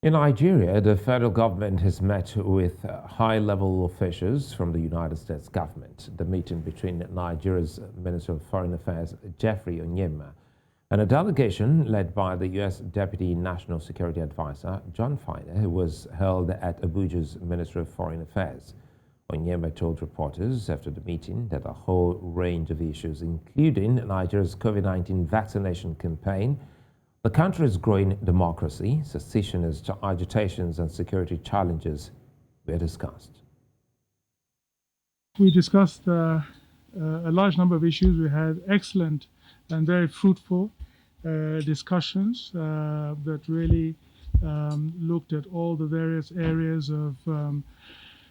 In Nigeria, the federal government has met with high-level officials from the United States government. The meeting between Nigeria's Minister of Foreign Affairs, Jeffrey Onyema, and a delegation led by the U.S. Deputy National Security Advisor, John Finer, was held at Abuja's Ministry of Foreign Affairs. Onyema told reporters after the meeting that a whole range of issues, including Nigeria's COVID-19 vaccination campaign, the country's growing democracy, secessionist agitations, and security challenges were discussed. We discussed a large number of issues. We had excellent and very fruitful discussions that really looked at all the various areas of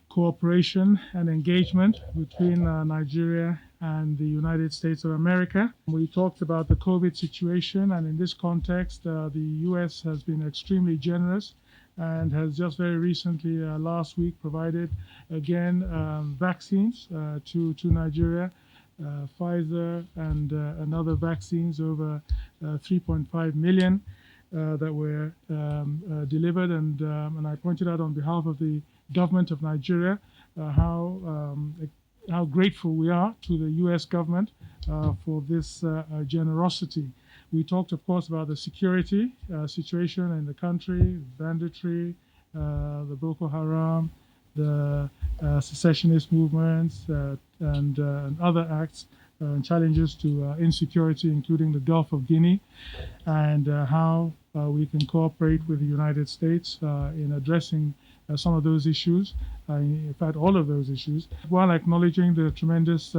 cooperation and engagement between Nigeria and the United States of America. We talked about the COVID situation, and in this context, the U.S. has been extremely generous and has just very recently, last week, provided again vaccines to Nigeria, Pfizer and other vaccines, over 3.5 million that were delivered. And I pointed out on behalf of the government of Nigeria how grateful we are to the U.S. government for this generosity. We talked, of course, about the security situation in the country, banditry, the Boko Haram, the secessionist movements, and other acts and challenges to insecurity, including the Gulf of Guinea, and how we can cooperate with the United States in addressing some of those issues, in fact, all of those issues, while acknowledging the tremendous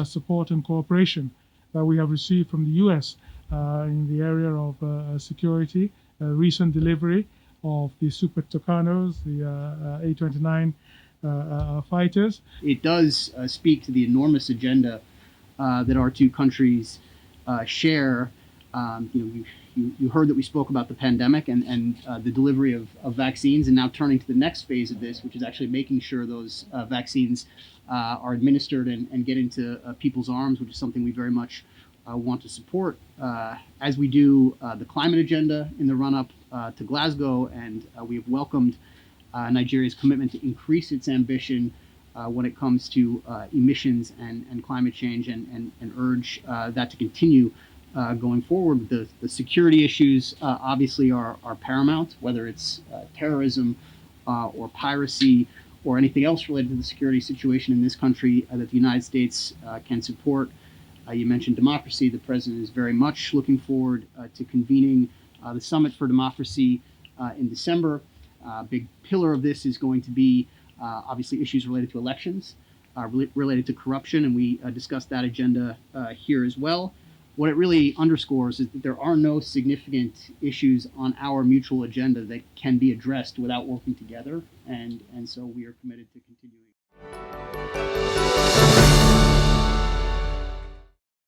support and cooperation that we have received from the U.S. In the area of security, recent delivery of the Super Tucanos, the A-29 fighters. It does speak to the enormous agenda that our two countries share. You heard that we spoke about the pandemic and the delivery of vaccines, and now turning to the next phase of this, which is actually making sure those vaccines are administered and get into people's arms, which is something we very much want to support, as we do the climate agenda in the run-up to Glasgow. And we have welcomed Nigeria's commitment to increase its ambition when it comes to emissions and climate change, and urge that to continue going forward. The security issues obviously are paramount, whether it's terrorism or piracy or anything else related to the security situation in this country that the United States can support. You mentioned democracy. The president is very much looking forward to convening the Summit for Democracy in December. A big pillar of this is going to be obviously issues related to elections, related to corruption, and we discussed that agenda here as well. What it really underscores is that there are no significant issues on our mutual agenda that can be addressed without working together, and so we are committed to continuing.